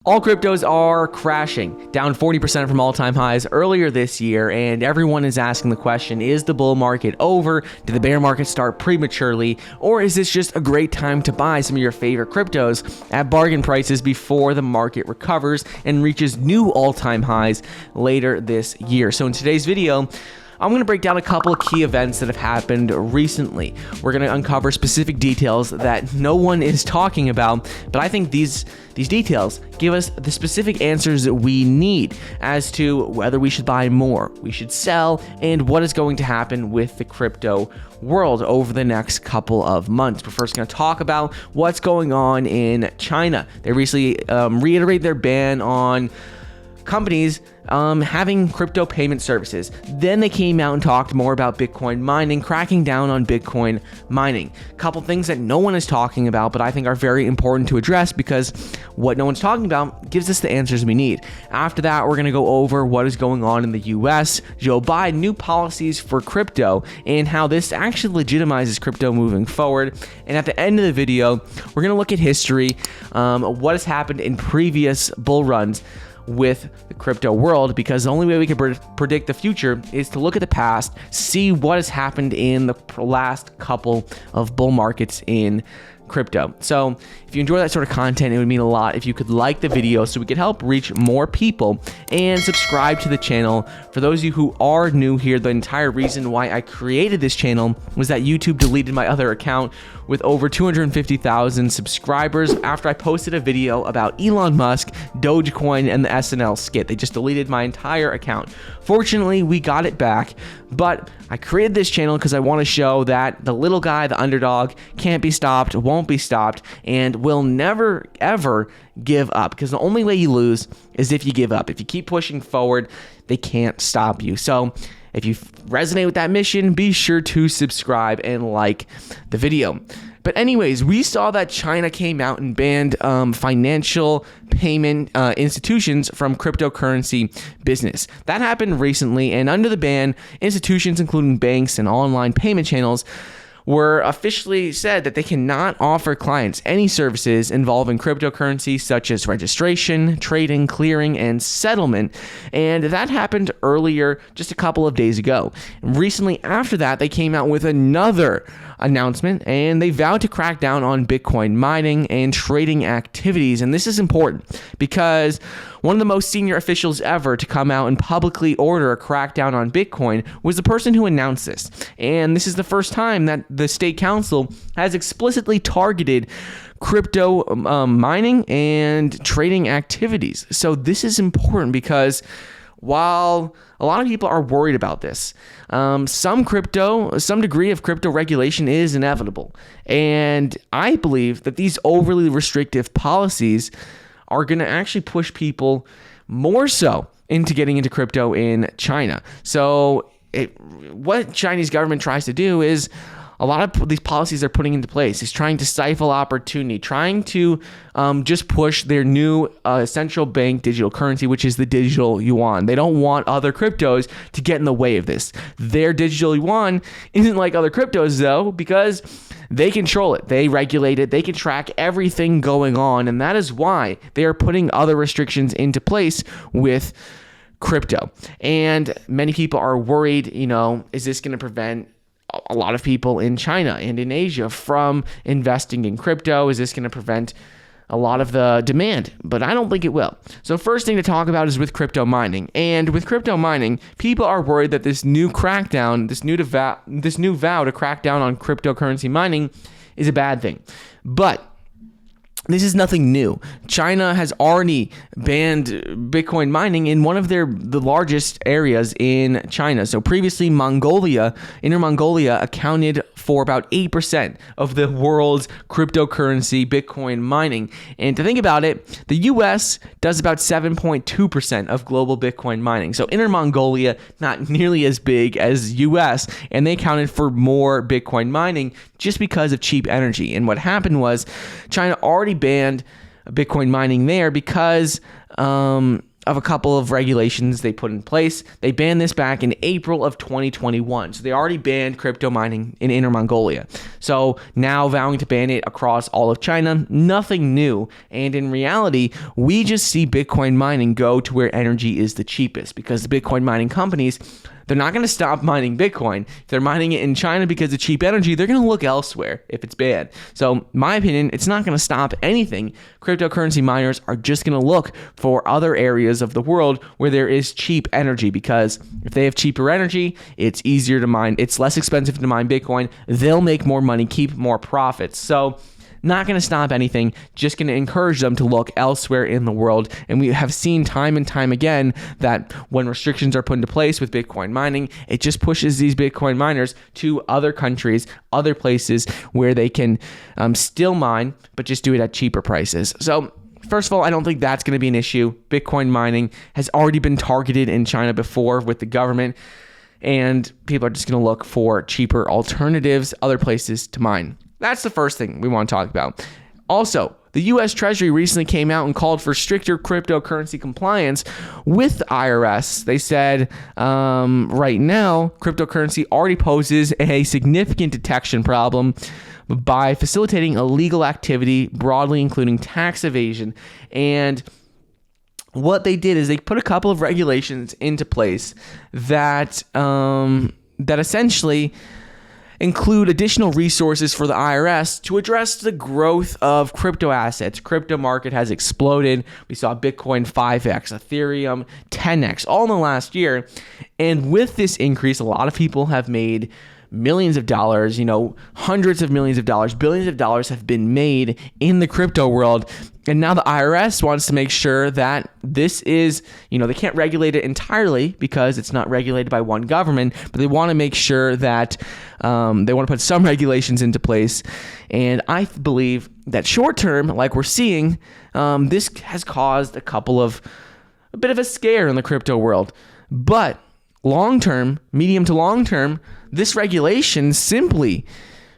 All cryptos are crashing, down 40% from all-time highs earlier this year, and everyone is asking the question, is the bull market over? Did the bear market start prematurely? Or is this just a great time to buy some of your favorite cryptos at bargain prices before the market recovers and reaches new all-time highs later this year? So in today's video, I'm going to break down a couple of key events that have happened recently. We're going to uncover specific details that no one is talking about, but I think these details give us the specific answers that we need as to whether we should buy more, we should sell, and what is going to happen with the crypto world over the next couple of months. We're first going to talk about what's going on in China. They recently reiterated their ban on companies having crypto payment services. Then they came out and talked more about Bitcoin mining, cracking down on Bitcoin mining. A couple things that no one is talking about, but I think are very important to address because what no one's talking about gives us the answers we need. After that, we're going to go over what is going on in the US, Joe Biden, new policies for crypto, and how this actually legitimizes crypto moving forward. And at the end of the video, we're going to look at history, what has happened in previous bull runs with the crypto world, because the only way we can predict the future is to look at the past, see what has happened in the last couple of bull markets in crypto. So if you enjoy that sort of content, it would mean a lot if you could like the video so we could help reach more people, and subscribe to the channel. For those of you who are new here, the entire reason why I created this channel was that YouTube deleted my other account with over 250,000 subscribers after I posted a video about Elon Musk, Dogecoin, and the SNL skit. They just deleted my entire account. Fortunately, we got it back, but I created this channel because I want to show that the little guy, the underdog, can't be stopped, won't be stopped, and will never, ever give up, because the only way you lose is if you give up. If you keep pushing forward, they can't stop you. So if you resonate with that mission, be sure to subscribe and like the video. But anyways, we saw that China came out and banned financial payment institutions from cryptocurrency business. That happened recently, and under the ban, institutions including banks and online payment channels were officially said that they cannot offer clients any services involving cryptocurrency, such as registration, trading, clearing, and settlement. And that happened earlier, just a couple of days ago. And recently after that, they came out with another announcement, and they vowed to crack down on Bitcoin mining and trading activities. And this is important because one of the most senior officials ever to come out and publicly order a crackdown on Bitcoin was the person who announced this. And this is the first time that the state council has explicitly targeted crypto mining and trading activities. So this is important because while a lot of people are worried about this, some degree of crypto regulation is inevitable. And I believe that these overly restrictive policies are going to actually push people more so into getting into crypto in China. So what Chinese government tries to do is, a lot of these policies they're putting into place is trying to stifle opportunity, trying to just push their new central bank digital currency, which is the digital yuan. They don't want other cryptos to get in the way of this. Their digital yuan isn't like other cryptos, though, because they control it, they regulate it, they can track everything going on, and that is why they are putting other restrictions into place with crypto. And many people are worried, is this going to prevent a lot of people in China and in Asia from investing in crypto? Is this going to prevent a lot of the demand? But I don't think it will. So first thing to talk about is with crypto mining. And with crypto mining, people are worried that this new crackdown, this new vow to crack down on cryptocurrency mining is a bad thing. But this is nothing new. China has already banned Bitcoin mining in one of the largest areas in China. So previously, Inner Mongolia accounted for about 8% of the world's cryptocurrency Bitcoin mining. And to think about it, the US does about 7.2% of global Bitcoin mining. So Inner Mongolia, not nearly as big as US, and they accounted for more Bitcoin mining just because of cheap energy. And what happened was China already banned Bitcoin mining there because of a couple of regulations they put in place. They banned this back in April of 2021. So they already banned crypto mining in Inner Mongolia. So now vowing to ban it across all of China, nothing new. And in reality, we just see Bitcoin mining go to where energy is the cheapest, because the Bitcoin mining companies, they're not going to stop mining Bitcoin. If they're mining it in China because of cheap energy, they're going to look elsewhere if it's banned. So, my opinion, it's not going to stop anything. Cryptocurrency miners are just going to look for other areas of the world where there is cheap energy, because if they have cheaper energy, it's easier to mine. It's less expensive to mine Bitcoin. They'll make more money, keep more profits. So, not going to stop anything, just going to encourage them to look elsewhere in the world. And we have seen time and time again that when restrictions are put into place with Bitcoin mining, it just pushes these Bitcoin miners to other countries, other places where they can still mine, but just do it at cheaper prices. So first of all, I don't think that's going to be an issue. Bitcoin mining has already been targeted in China before with the government, and people are just going to look for cheaper alternatives, other places to mine. That's the first thing we want to talk about. Also, the U.S. Treasury recently came out and called for stricter cryptocurrency compliance with the IRS. They said right now, cryptocurrency already poses a significant detection problem by facilitating illegal activity, broadly including tax evasion. And what they did is they put a couple of regulations into place that essentially include additional resources for the IRS to address the growth of crypto assets. Crypto market has exploded. We saw Bitcoin 5x, Ethereum 10x, all in the last year. And with this increase, a lot of people have made millions of dollars, hundreds of millions of dollars, billions of dollars have been made in the crypto world. And now the IRS wants to make sure that this is, they can't regulate it entirely because it's not regulated by one government, but they want to make sure that they want to put some regulations into place. And I believe that short term, like we're seeing, this has caused a bit of a scare in the crypto world. But long term, medium to long term, this regulation simply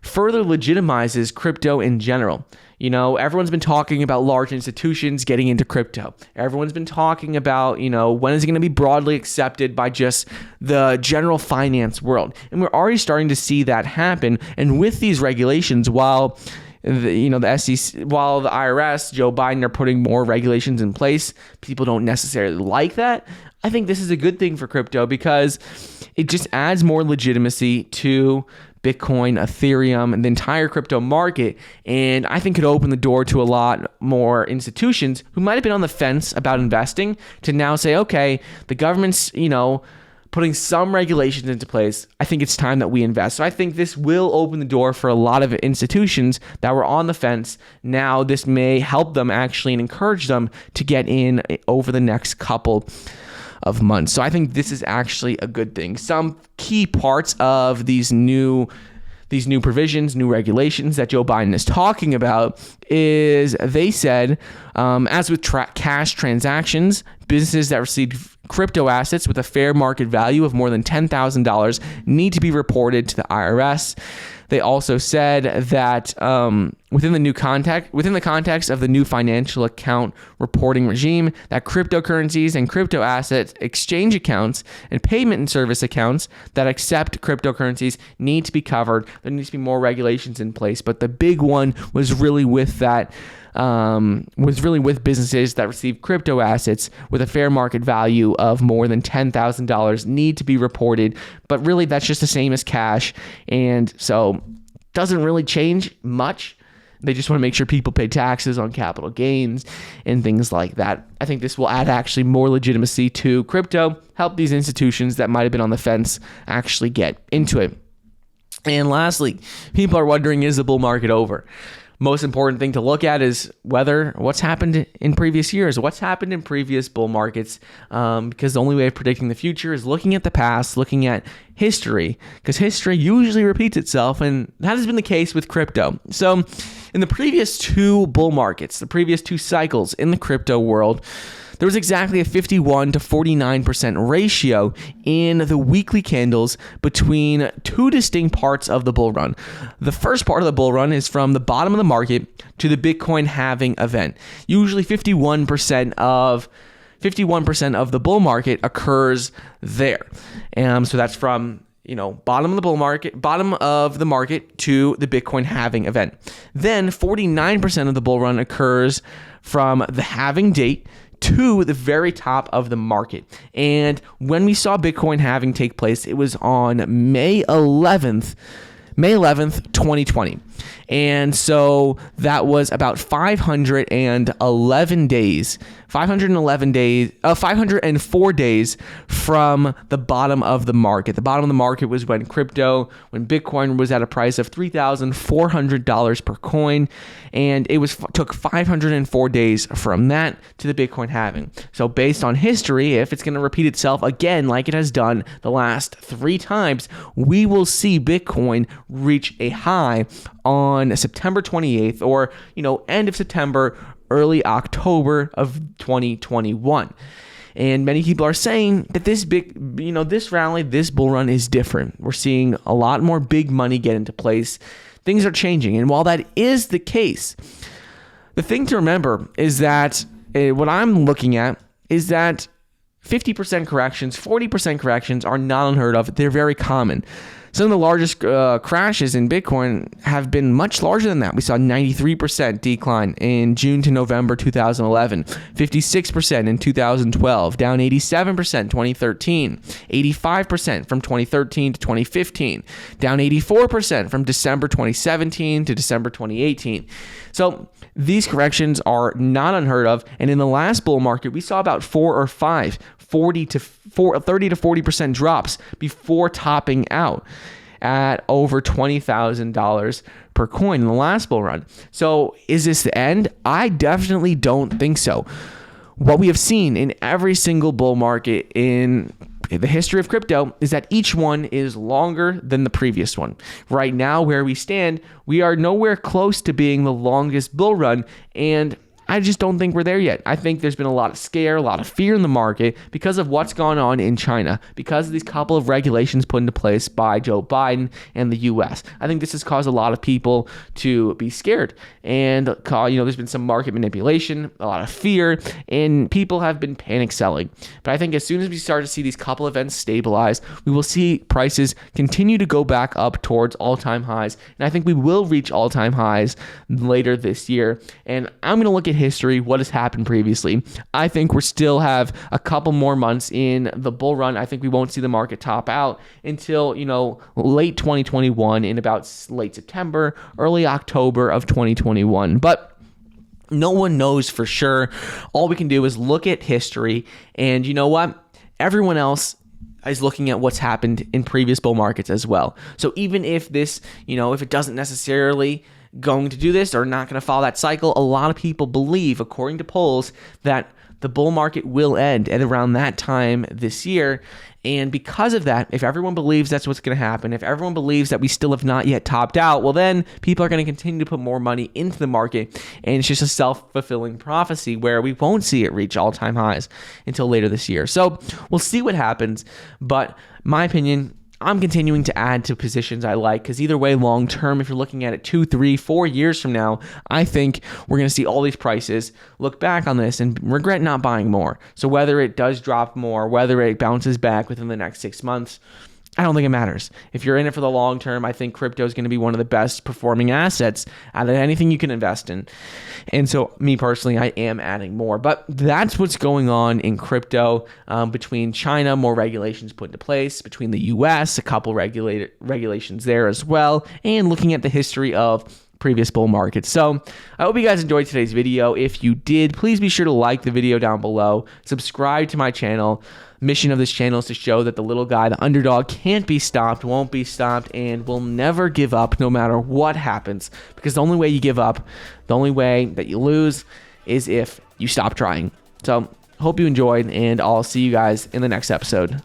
further legitimizes crypto in general. Everyone's been talking about large institutions getting into crypto. Everyone's been talking about, when is it going to be broadly accepted by just the general finance world? And we're already starting to see that happen. And with these regulations, while the SEC, while the IRS, Joe Biden are putting more regulations in place, people don't necessarily like that. I think this is a good thing for crypto because it just adds more legitimacy to Bitcoin, Ethereum, and the entire crypto market. And I think could open the door to a lot more institutions who might have been on the fence about investing to now say, okay, the government's, putting some regulations into place. I think it's time that we invest. So I think this will open the door for a lot of institutions that were on the fence. Now this may help them actually and encourage them to get in over the next couple of months. So I think this is actually a good thing. Some key parts of these new provisions, new regulations that Joe Biden is talking about is they said, as with cash transactions, businesses that receive crypto assets with a fair market value of more than $10,000 need to be reported to the IRS. They also said that within the context of the new financial account reporting regime, that cryptocurrencies and crypto assets exchange accounts and payment and service accounts that accept cryptocurrencies need to be covered. There needs to be more regulations in place, but the big one was really with that. With businesses that receive crypto assets with a fair market value of more than $10,000 need to be reported. But really, that's just the same as cash. And so doesn't really change much. They just want to make sure people pay taxes on capital gains and things like that. I think this will add actually more legitimacy to crypto, help these institutions that might have been on the fence actually get into it. And lastly, people are wondering, is the bull market over? Most important thing to look at is what's happened in previous years, what's happened in previous bull markets, because the only way of predicting the future is looking at the past, looking at history, because history usually repeats itself, and that has been the case with crypto. So in the previous two bull markets, the previous two cycles in the crypto world, there was exactly a 51 to 49% ratio in the weekly candles between two distinct parts of the bull run. The first part of the bull run is from the bottom of the market to the Bitcoin halving event. Usually 51% of 51% of the bull market occurs there. So that's from bottom of the market to the Bitcoin halving event. Then 49% of the bull run occurs from the halving date to the very top of the market. And when we saw Bitcoin halving take place, it was on May 11th, 2020. And so that was about 504 days from the bottom of the market. The bottom of the market was when Bitcoin was at a price of $3,400 per coin, and it took 504 days from that to the Bitcoin halving. So based on history, if it's going to repeat itself again like it has done the last 3 times, we will see Bitcoin reach a high on September 28th, or end of September, early October of 2021. And many people are saying that this rally, this bull run is different. We're seeing a lot more big money get into place. Things are changing. And while that is the case, the thing to remember is that what I'm looking at is that 50% corrections, 40% corrections are not unheard of. They're very common. Some of the largest crashes in Bitcoin have been much larger than that. We saw 93% decline in June to November 2011, 56% in 2012, down 87% in 2013, 85% from 2013 to 2015, down 84% from December 2017 to December 2018. So these corrections are not unheard of. And in the last bull market, we saw about 4 or 5 30 to 40% drops before topping out at over $20,000 per coin in the last bull run. So is this the end? I definitely don't think so. What we have seen in every single bull market in the history of crypto is that each one is longer than the previous one. Right now, where we stand, we are nowhere close to being the longest bull run, and I just don't think we're there yet. I think there's been a lot of scare, a lot of fear in the market because of what's gone on in China, because of these couple of regulations put into place by Joe Biden and the U.S. I think this has caused a lot of people to be scared, and there's been some market manipulation, a lot of fear, and people have been panic selling. But I think as soon as we start to see these couple events stabilize, we will see prices continue to go back up towards all-time highs, and I think we will reach all-time highs later this year. And I'm going to look at history, what has happened previously. I think we still have a couple more months in the bull run. I think we won't see the market top out until, late 2021, in about late September, early October of 2021. But no one knows for sure. All we can do is look at history, and you know what? Everyone else is looking at what's happened in previous bull markets as well. So even if this, if it doesn't necessarily going to do this or not going to follow that cycle, a lot of people believe, according to polls, that the bull market will end at around that time this year. And because of that, if everyone believes that's what's going to happen, if everyone believes that we still have not yet topped out, well, then people are going to continue to put more money into the market. And it's just a self-fulfilling prophecy where we won't see it reach all-time highs until later this year. So we'll see what happens. But my opinion, I'm continuing to add to positions I like, because either way, long term, if you're looking at it 2, 3, 4 years from now, I think we're going to see all these prices look back on this and regret not buying more. So whether it does drop more, whether it bounces back within the next 6 months, I don't think it matters. If you're in it for the long term, I think crypto is going to be one of the best performing assets out of anything you can invest in. And so me personally, I am adding more. But that's what's going on in crypto. Between China, more regulations put into place. Between the US, a couple regulations there as well. And looking at the history of previous bull markets. So I hope you guys enjoyed today's video. If you did, please be sure to like the video down below. Subscribe to my channel. Mission of this channel is to show that the little guy, the underdog, can't be stopped, won't be stopped, and will never give up no matter what happens. Because the only way you give up, the only way that you lose, is if you stop trying. So hope you enjoyed, and I'll see you guys in the next episode.